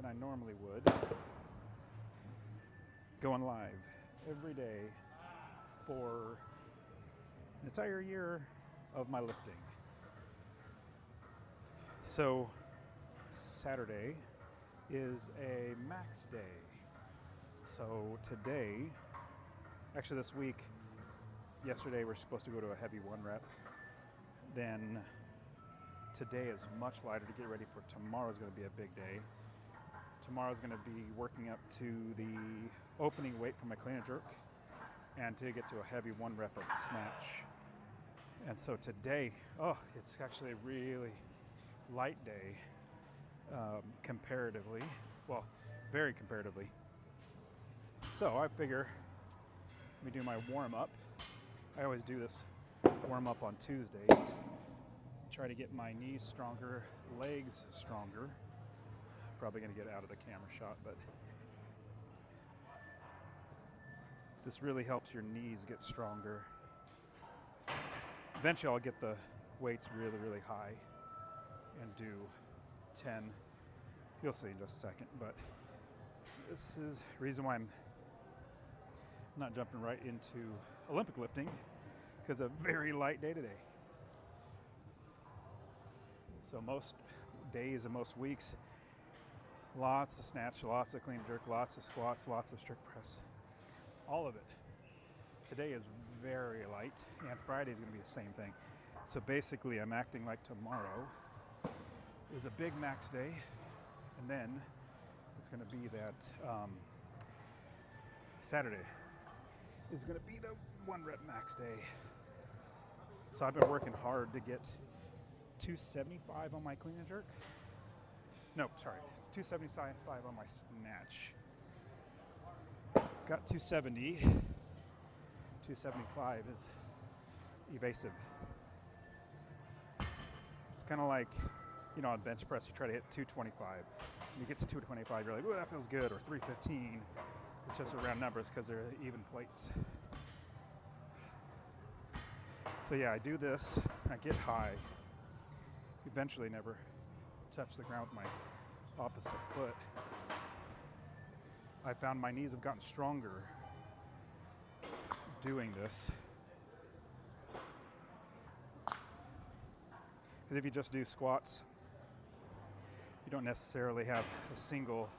than I normally would. Going live every day for an entire year of my lifting. So Saturday is a max day. So today, actually this week, yesterday we're supposed to go to a heavy 1 rep. Then today is much lighter to get ready for tomorrow's going to be a big day. Tomorrow's going to be working up to the opening weight for my clean and jerk and to get to a heavy 1 rep of snatch. And so today, it's actually a really light day comparatively. Well, very comparatively. So I figure let me do my warm up. I always do this warm up on Tuesdays. Try to get my knees stronger, legs stronger. Probably going to get out of the camera shot, but this really helps your knees get stronger. Eventually I'll get the weights really, really high and do 10. You'll see in just a second, but this is the reason why I'm not jumping right into Olympic lifting, because a very light day today. So most days and most weeks, lots of snatch, lots of clean and jerk, lots of squats, lots of strict press, all of it. Today is very light, and Friday is going to be the same thing. So basically I'm acting like tomorrow is a big max day, and then it's going to be that Saturday is going to be the 1 rep max day. So I've been working hard to get 275 on my clean and jerk. No, sorry, 275 on my snatch. Got 270. 275 is evasive. It's kind of like, on bench press, you try to hit 225. When you get to 225, you're like, "Ooh, that feels good," or 315. It's just around numbers because they're even plates. So yeah, I do this, I get high, eventually never touch the ground with my opposite foot. I found my knees have gotten stronger doing this. Because if you just do squats, you don't necessarily have a single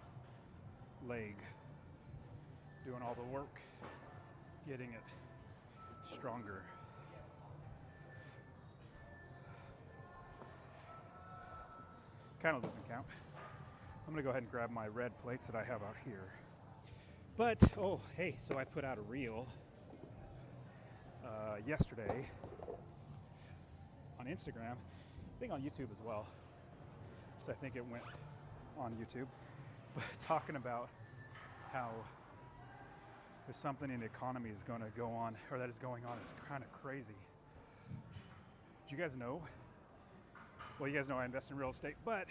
leg doing all the work, getting it stronger. Kind of doesn't count. I'm gonna go ahead and grab my red plates that I have out here. But, so I put out a reel yesterday on Instagram, I think on YouTube as well. So I think it went on YouTube, but talking about how there's something in the economy is going to go on, or that is going on. It's kind of crazy. Do you guys know? Well, you guys know I invest in real estate, but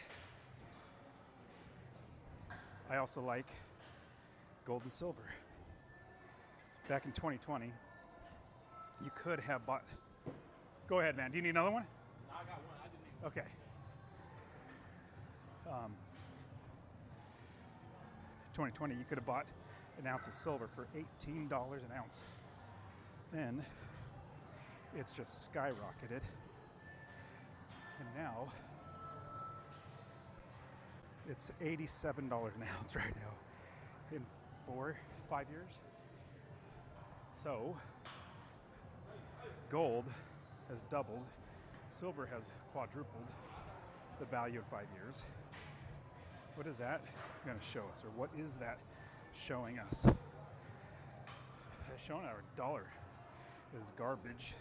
I also like gold and silver. Back in 2020, you could have bought. Go ahead, man. Do you need another one? No, I got one. I didn't need one. Okay. 2020, you could have bought an ounce of silver for $18 an ounce. Then it's just skyrocketed. And now it's $87 an ounce right now in 4-5 years. So gold has doubled, silver has quadrupled the value in 5 years. What is that going to show us, or what is that showing us? It's showing our dollar is garbage.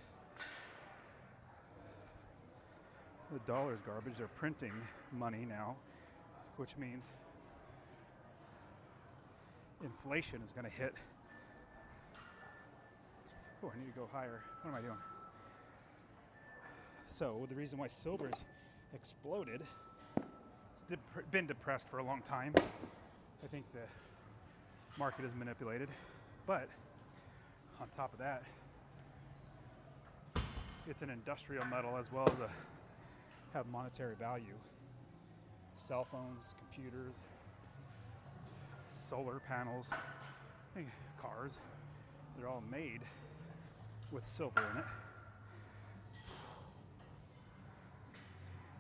The dollar is garbage. They're printing money now, which means inflation is going to hit. Oh, I need to go higher. What am I doing? So the reason why silver's exploded, it's been depressed for a long time. I think the market is manipulated, but on top of that, it's an industrial metal as well as have monetary value. Cell phones, computers, solar panels, cars. They're all made with silver in it.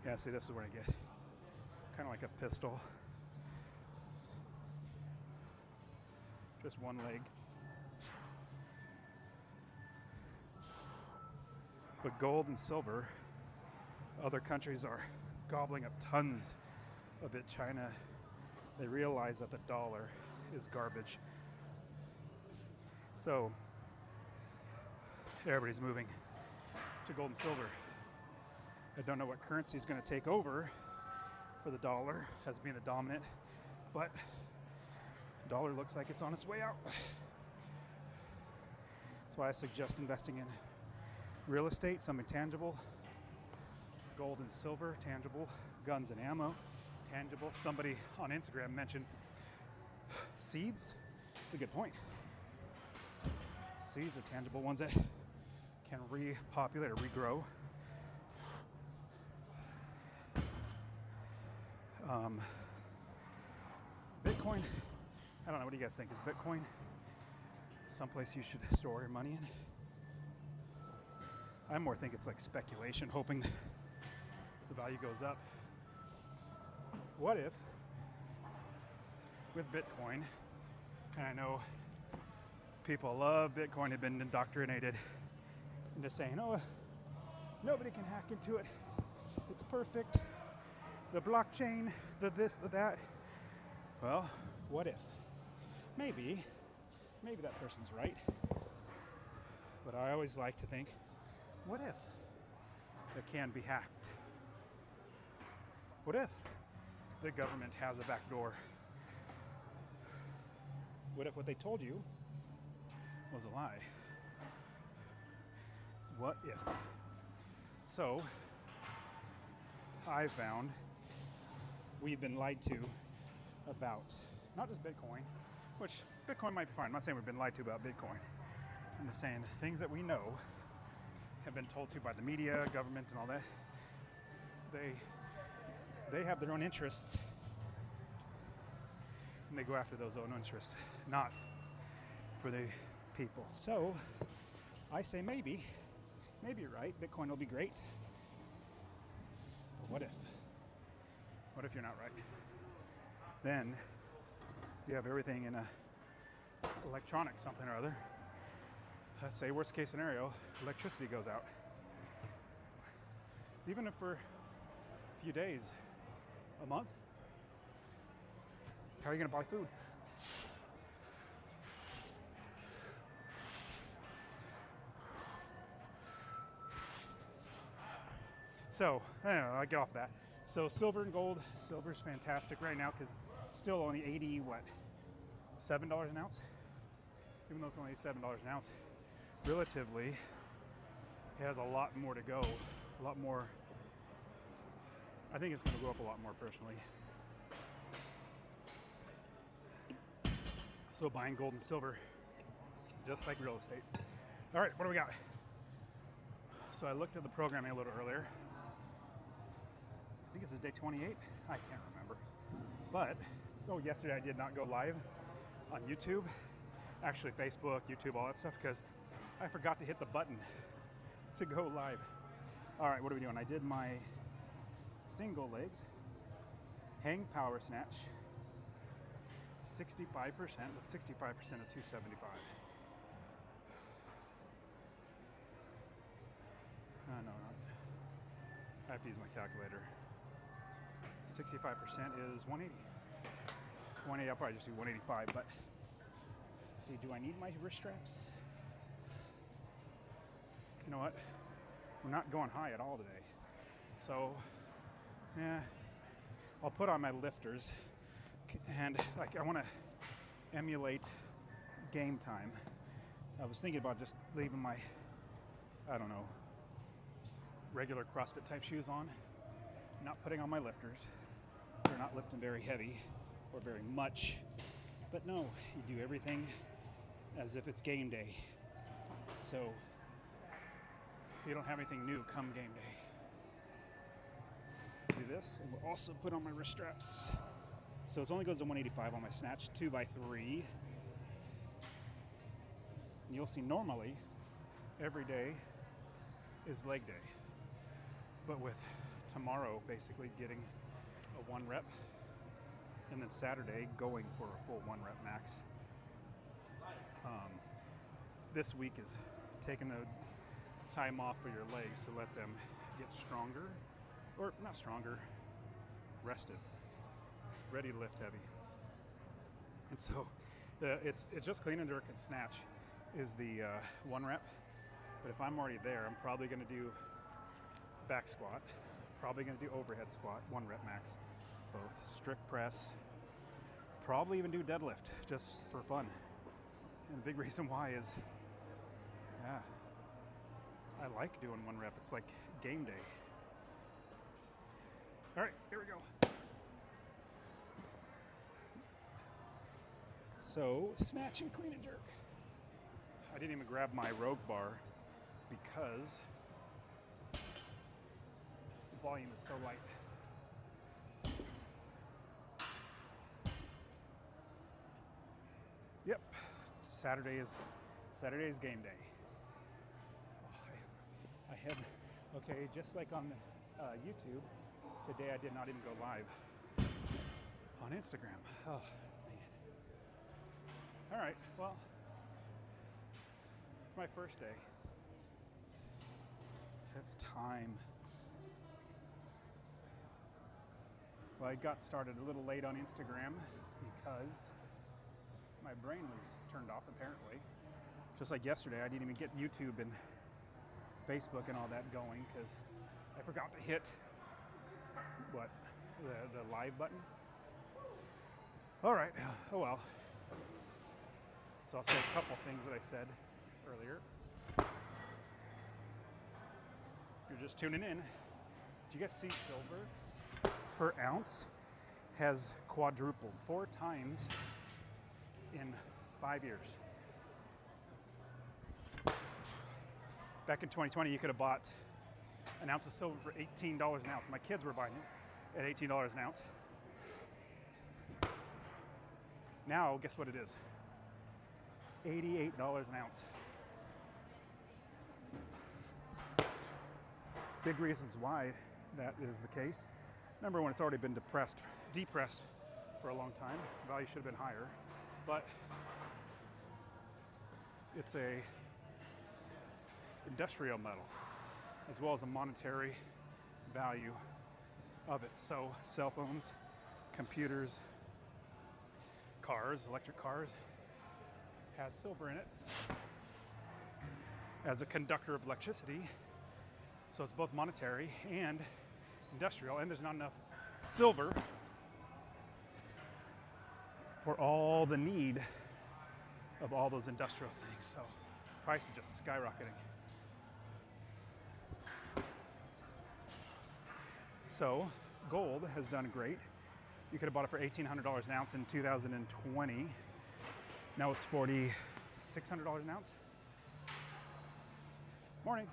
Yeah, see, this is where I get kind of like a pistol. Just one leg. But gold and silver, other countries are gobbling up tons of it. China, they realize that the dollar is garbage. So everybody's moving to gold and silver. I don't know what currency is going to take over for the dollar as being the dominant, but the dollar looks like it's on its way out. That's why I suggest investing in real estate, something tangible. Gold and silver, tangible. Guns and ammo, tangible. Somebody on Instagram mentioned seeds. It's a good point. Seeds are tangible ones that can repopulate or regrow. Bitcoin, I don't know, what do you guys think? Is Bitcoin someplace you should store your money in? I more think it's like speculation, hoping that the value goes up. What if, with Bitcoin, and I know people love Bitcoin, have been indoctrinated into saying, oh, nobody can hack into it. It's perfect. The blockchain, the this, the that. Well, what if? Maybe that person's right. But I always like to think, what if it can be hacked? What if the government has a back door? What if what they told you was a lie? What if? So, I found we've been lied to about not just Bitcoin, which Bitcoin might be fine. I'm not saying we've been lied to about Bitcoin. I'm just saying things that we know have been told to by the media, government, and all that. They have their own interests, and they go after those own interests, not for the people. So I say maybe you're right. Bitcoin will be great. But what if? What if you're not right? Then you have everything in a electronic something or other. Let's say worst case scenario, electricity goes out. Even if for a few days, a month, how are you going to buy food? So, I don't know, I'll get off that. So silver and gold, silver's fantastic right now because it's still only $7 an ounce? Even though it's only $7 an ounce, relatively, it has a lot more to go, a lot more. I think it's going to go up a lot more personally. So buying gold and silver, just like real estate. All right, what do we got? So I looked at the programming a little earlier. I think this is day 28. I can't remember. But, yesterday I did not go live on YouTube. Actually, Facebook, YouTube, all that stuff, because I forgot to hit the button to go live. All right, what are we doing? I did my single legs, hang power snatch, 65%, with 65% of 275. No, not. I have to use my calculator. 65% is 180. 180, I'll probably just do 185, but let's see, do I need my wrist straps? You know what? We're not going high at all today. So, yeah, I'll put on my lifters, and like I want to emulate game time. I was thinking about just leaving my, I don't know, regular CrossFit type shoes on, not putting on my lifters. They're not lifting very heavy or very much, but no, you do everything as if it's game day. So you don't have anything new come game day. Do this, and we'll also put on my wrist straps. So it only goes to 185 on my snatch, 2x3. And you'll see normally every day is leg day. But with tomorrow basically getting a 1 rep and then Saturday going for a full 1 rep max. This week is taking the time off for your legs to let them get stronger, or not stronger, rested, ready to lift heavy. And so it's just clean and jerk and snatch is the 1 rep. But if I'm already there, I'm probably going to do back squat, probably going to do overhead squat, 1 rep max, both strict press, probably even do deadlift just for fun. And the big reason why is, I like doing 1 rep. It's like game day. All right, here we go. So, snatch and clean and jerk. I didn't even grab my Rogue bar because the volume is so light. Yep, Saturday is game day. I had, okay, just like on YouTube, today I did not even go live on Instagram. Oh, man. All right, well, my first day. It's time. Well, I got started a little late on Instagram because my brain was turned off apparently. Just like yesterday, I didn't even get YouTube and Facebook and all that going because I forgot to hit the live button. All right, oh well. So I'll say a couple things that I said earlier. If you're just tuning in, did you guys see silver per ounce has quadrupled 4 times in 5 years? Back in 2020, you could have bought an ounce of silver for $18 an ounce. My kids were buying it at $18 an ounce. Now, guess what it is? $88 an ounce. Big reasons why that is the case. Number one, it's already been depressed for a long time. Value should have been higher, but it's a industrial metal as well as a monetary value of it. So cell phones, computers, cars, electric cars, has silver in it as a conductor of electricity. So it's both monetary and industrial, and there's not enough silver for all the need of all those industrial things. So price is just skyrocketing. So gold has done great. You could have bought it for $1,800 an ounce in 2020. Now it's $4,600 an ounce. Morning.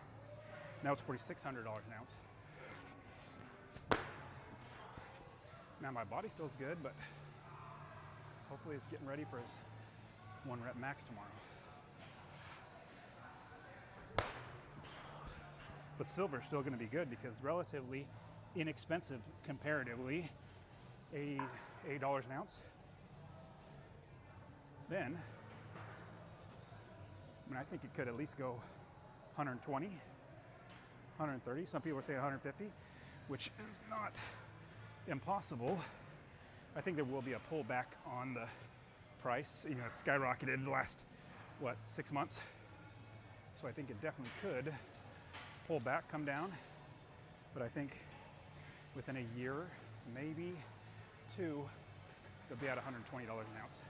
Now it's $4,600 an ounce. Now my body feels good, but hopefully it's getting ready for his 1 rep max tomorrow. But silver's still going to be good because relatively inexpensive comparatively, $80 an ounce. Then, I think it could at least go 120, 130. Some people are saying 150, which is not impossible. I think there will be a pullback on the price. You know, it's skyrocketed in the last, 6 months. So I think it definitely could pull back, come down. But I think within a year, maybe 2, they'll be at $120 an ounce.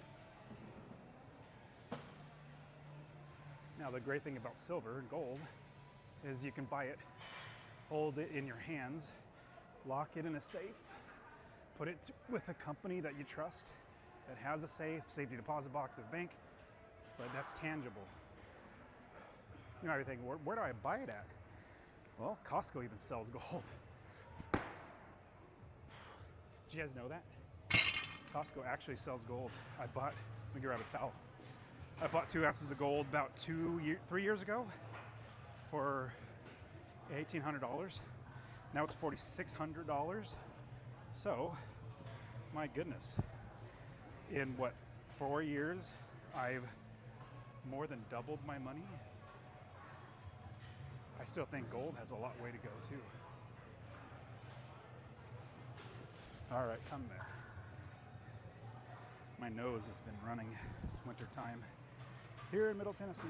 Now the great thing about silver and gold is you can buy it, hold it in your hands, lock it in a safe, put it with a company that you trust that has a safe, safety deposit box at a bank, but that's tangible. You know, you're thinking, where do I buy it at? Well, Costco even sells gold. Did you guys know that? Costco actually sells gold. Let me grab a towel. I bought 2 ounces of gold about 3 years ago for $1,800. Now it's $4,600. So, my goodness, in what, 4 years, I've more than doubled my money. I still think gold has a lot way to go too. All right, come there. My nose has been running. It's winter time here in Middle Tennessee.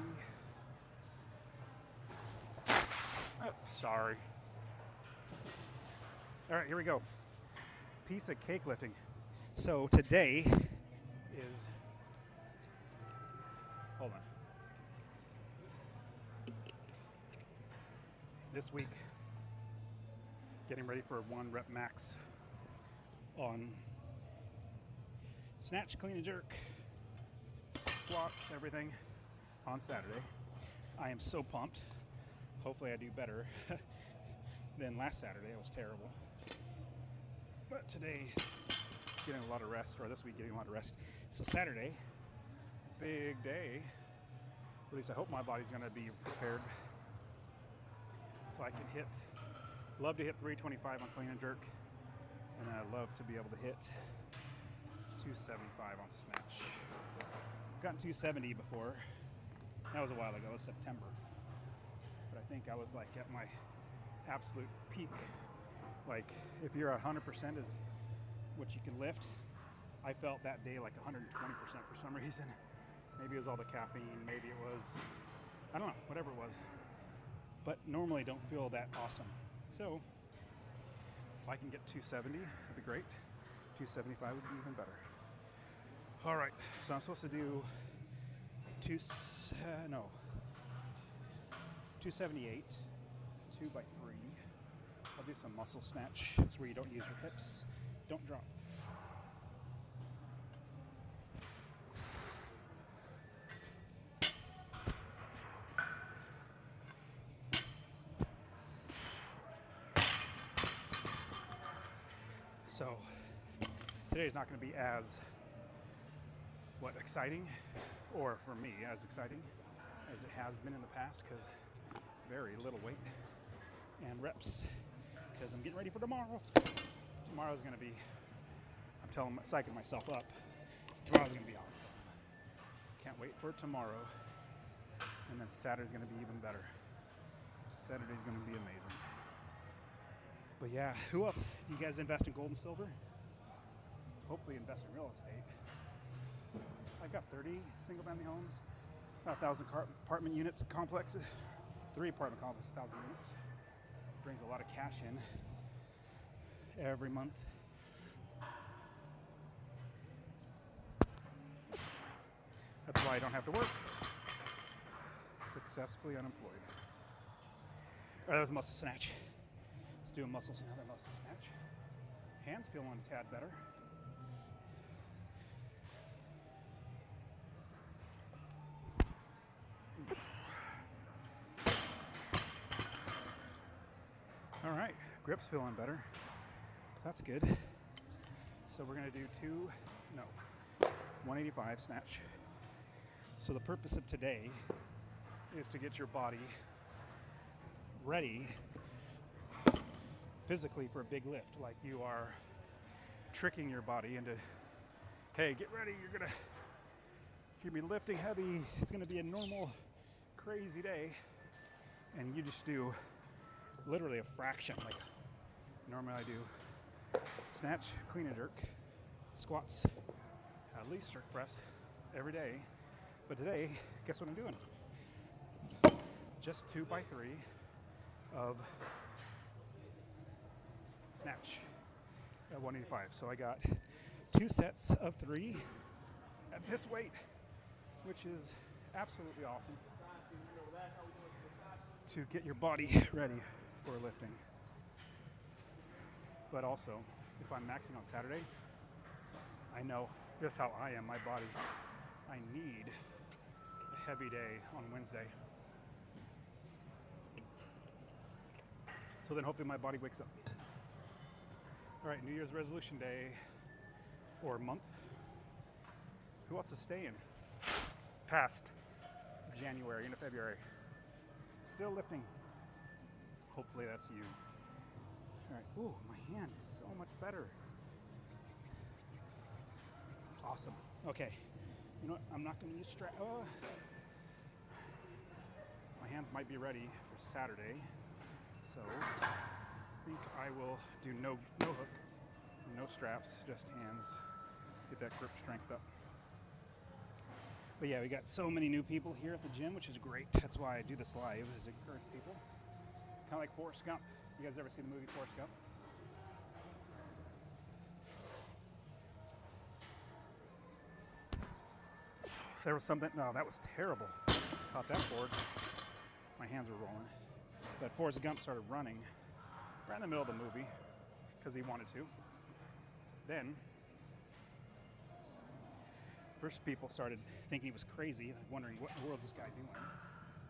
Oh, sorry. All right, here we go. Piece of cake lifting. So today is, hold on. This week, getting ready for a 1 rep max on snatch, clean and jerk, squats, everything on Saturday. I am so pumped. Hopefully I do better than last Saturday. It was terrible. But today, getting a lot of rest, or this week getting a lot of rest. So Saturday, big day. At least I hope my body's gonna be prepared so I can love to hit 325 on clean and jerk, and I'd love to be able to hit 275 on snatch. I've gotten 270 before. That was a while ago, it was September. But I think I was like at my absolute peak. Like if you're 100% is what you can lift, I felt that day like 120% for some reason. Maybe it was all the caffeine, maybe it was, I don't know, whatever it was. But normally don't feel that awesome. So if I can get 270, that'd be great. 275 would be even better. All right, so I'm supposed to do 278, 2 by 3. I'll do some muscle snatch. It's where you don't use your hips. Don't drop. So today's not going to be as exciting, or for me as exciting as it has been in the past, because very little weight and reps, because I'm getting ready for tomorrow. Tomorrow's going to be, psyching myself up. Tomorrow's going to be awesome. Can't wait for tomorrow. And then Saturday's going to be even better. Saturday's going to be amazing. But yeah, who else? Do you guys invest in gold and silver? Hopefully invest in real estate. I've got 30 single-family homes, about 1,000 apartment units complex, 3 apartment complexes, 1,000 units. Brings a lot of cash in every month. That's why I don't have to work. Successfully unemployed. All right, that was a muscle snatch. Let's do another muscle snatch. Hands feeling a tad better. All right, grip's feeling better. That's good. So we're gonna do 185 snatch. So the purpose of today is to get your body ready physically for a big lift. Like you are tricking your body into, hey, get ready, you're gonna be lifting heavy. It's gonna be a normal, crazy day. And you just do literally a fraction. Like normally I do snatch, clean and jerk, squats, at least jerk press every day. But today, guess what I'm doing? Just 2 by 3 of snatch at 185. So I got 2 sets of 3 at this weight, which is absolutely awesome to get your body ready for lifting. But also, if I'm maxing on Saturday, I know just how I am, my body. I need a heavy day on Wednesday. So then hopefully my body wakes up. All right, New Year's resolution day. or month. Who wants to stay in past January into February? Still lifting. Hopefully that's you. All right. Ooh, my hand is so much better. Awesome. Okay. You know what? I'm not going to use strap. My hands might be ready for Saturday, so I think I will do no hook, no straps, just hands. Get that grip strength up. But yeah, we got so many new people here at the gym, which is great. That's why I do this live, is to encourage people. Kind of like Forrest Gump. You guys ever seen the movie Forrest Gump? There was something, no, that was terrible. Caught that board. My hands were rolling. But Forrest Gump started running right in the middle of the movie because he wanted to. Then, first people started thinking he was crazy, wondering what in the world is this guy doing.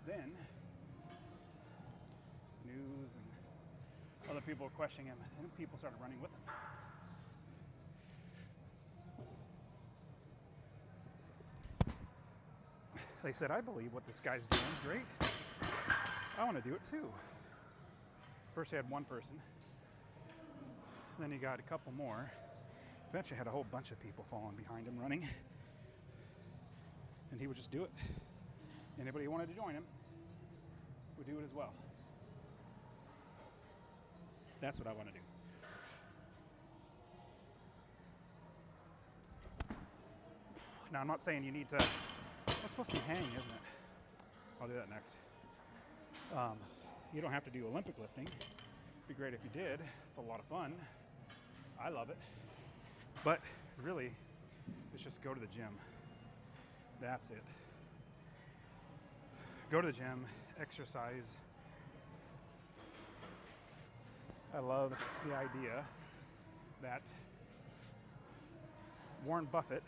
Then, news and other people were questioning him, and people started running with him. They said, I believe what this guy's doing. Great. I want to do it too. First he had one person. Then he got a couple more. Eventually had a whole bunch of people following behind him running. And he would just do it. Anybody who wanted to join him would do it as well. That's what I want to do. Now, I'm not saying you need to. It's supposed to be hang, isn't it? I'll do that next. You don't have to do Olympic lifting. It'd be great if you did. It's a lot of fun. I love it. But really, it's just go to the gym. That's it. Go to the gym, exercise. I love the idea that Warren Buffett,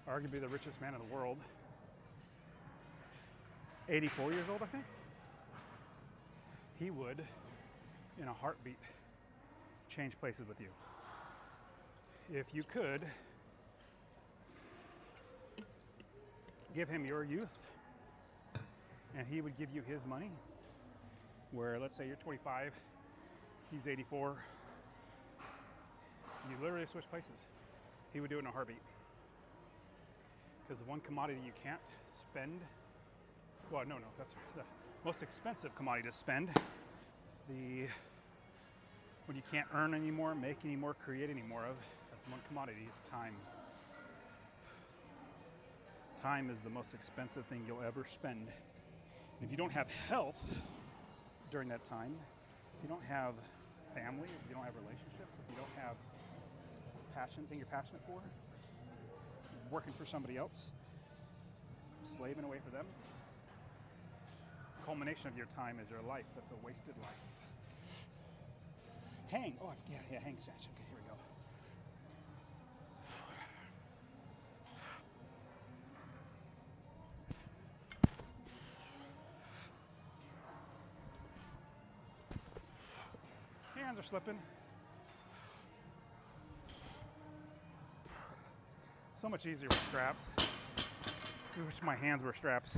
arguably the richest man in the world, 84 years old, I think, he would, in a heartbeat, change places with you. If you could give him your youth and he would give you his money, where let's say you're 25, he's 84, you literally switch places. He would do it in a heartbeat. Because the one commodity you can't spend, well, no, that's the most expensive commodity to spend. When you can't earn anymore, make anymore, create any more of, that's one commodity, is time. Time is the most expensive thing you'll ever spend. And if you don't have health during that time, if you don't have family, if you don't have relationships, if you don't have thing you're passionate for, working for somebody else, slaving away for them, the culmination of your time is your life. That's a wasted life. Hang. Oh, yeah, hang snatch. Okay, here we go. Hands are slipping. So much easier with straps. I wish my hands were straps.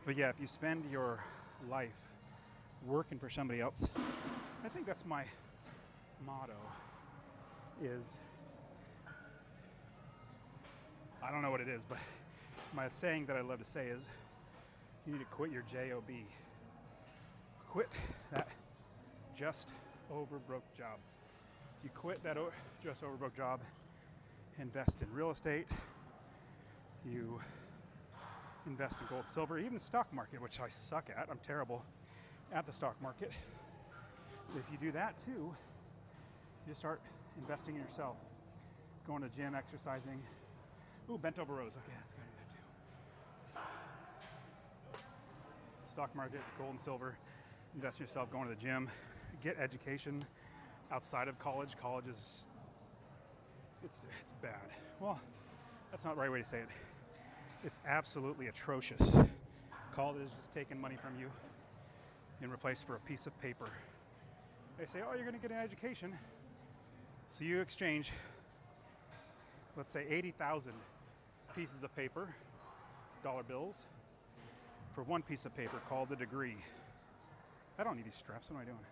But yeah, if you spend your life working for somebody else, I think that's my motto, is, I don't know what it is, but my saying that I love to say is, you need to quit your job. Quit that just over broke job. If you quit that just over broke job, invest in real estate, you invest in gold, silver, even the stock market, which I suck at. I'm terrible at the stock market. If you do that too, you just start investing in yourself, going to the gym, exercising. Ooh, bent over rows. Okay, that's gotta do that too. Stock market, gold and silver, invest in yourself, going to the gym, get education outside of college. College is, it's bad. Well, that's not the right way to say it. It's absolutely atrocious. College is just taking money from you in replace for a piece of paper. They say, oh, you're gonna get an education. So you exchange, let's say 80,000 pieces of paper, dollar bills, for one piece of paper called a degree. I don't need these straps. What am I doing?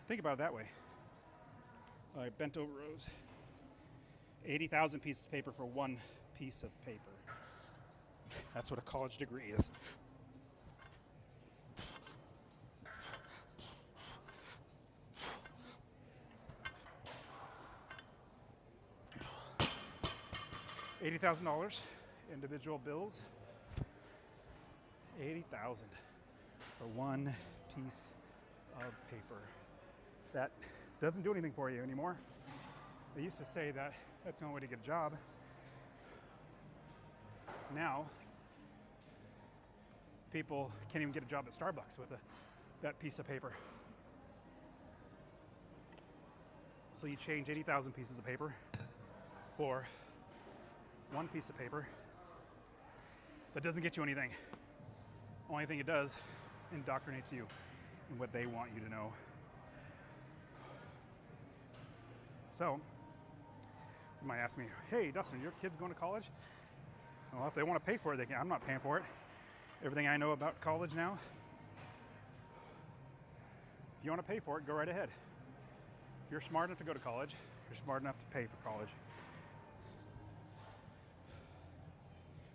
Think about it that way. I bent over rows. 80,000 pieces of paper for one piece of paper. That's what a college degree is. $80,000 individual bills. 80,000 for one piece of paper. That doesn't do anything for you anymore. They used to say that that's the only way to get a job. Now, people can't even get a job at Starbucks with that piece of paper. So you change 80,000 pieces of paper for one piece of paper that doesn't get you anything. Only thing it does, indoctrinates you in what they want you to know. So, you might ask me, hey, Dustin, are your kids going to college? Well, if they want to pay for it, they can. I'm not paying for it. Everything I know about college now, if you want to pay for it, go right ahead. If you're smart enough to go to college, you're smart enough to pay for college.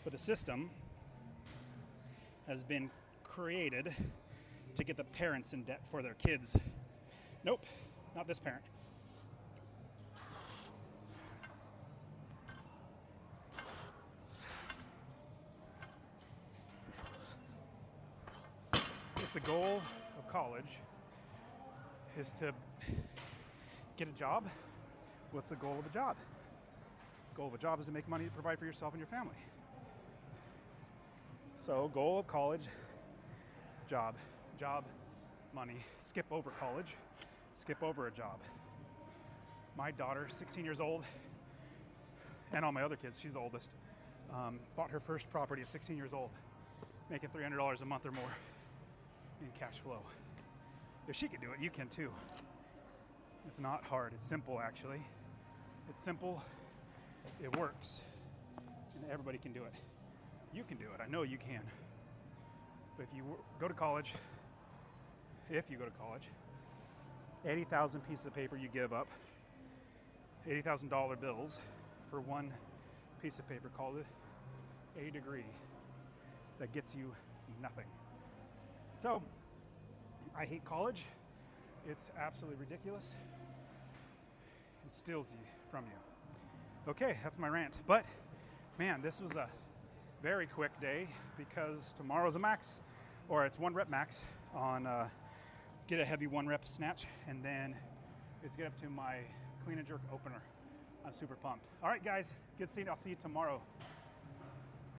But the system has been created to get the parents in debt for their kids. Nope, not this parent. If the goal of college is to get a job, what's the goal of a job? The goal of a job is to make money to provide for yourself and your family. So, goal of college, job, money. Skip over college, skip over a job. My daughter, 16 years old, and all my other kids, she's the oldest, bought her first property at 16 years old, making $300 a month or more in cash flow. If she can do it, you can too. It's not hard, it's simple actually. It's simple, it works, and everybody can do it. You can do it. I know you can. But if you go to college, 80,000 pieces of paper you give up, $80,000 bills for one piece of paper called a degree that gets you nothing. So, I hate college. It's absolutely ridiculous. It steals you from you. Okay, that's my rant. But, man, this was a very quick day because tomorrow's a max, or it's 1 rep max on get a heavy 1 rep snatch, and then it's get up to my clean and jerk opener. I'm super pumped. All right, guys, good seeing you. I'll see you tomorrow.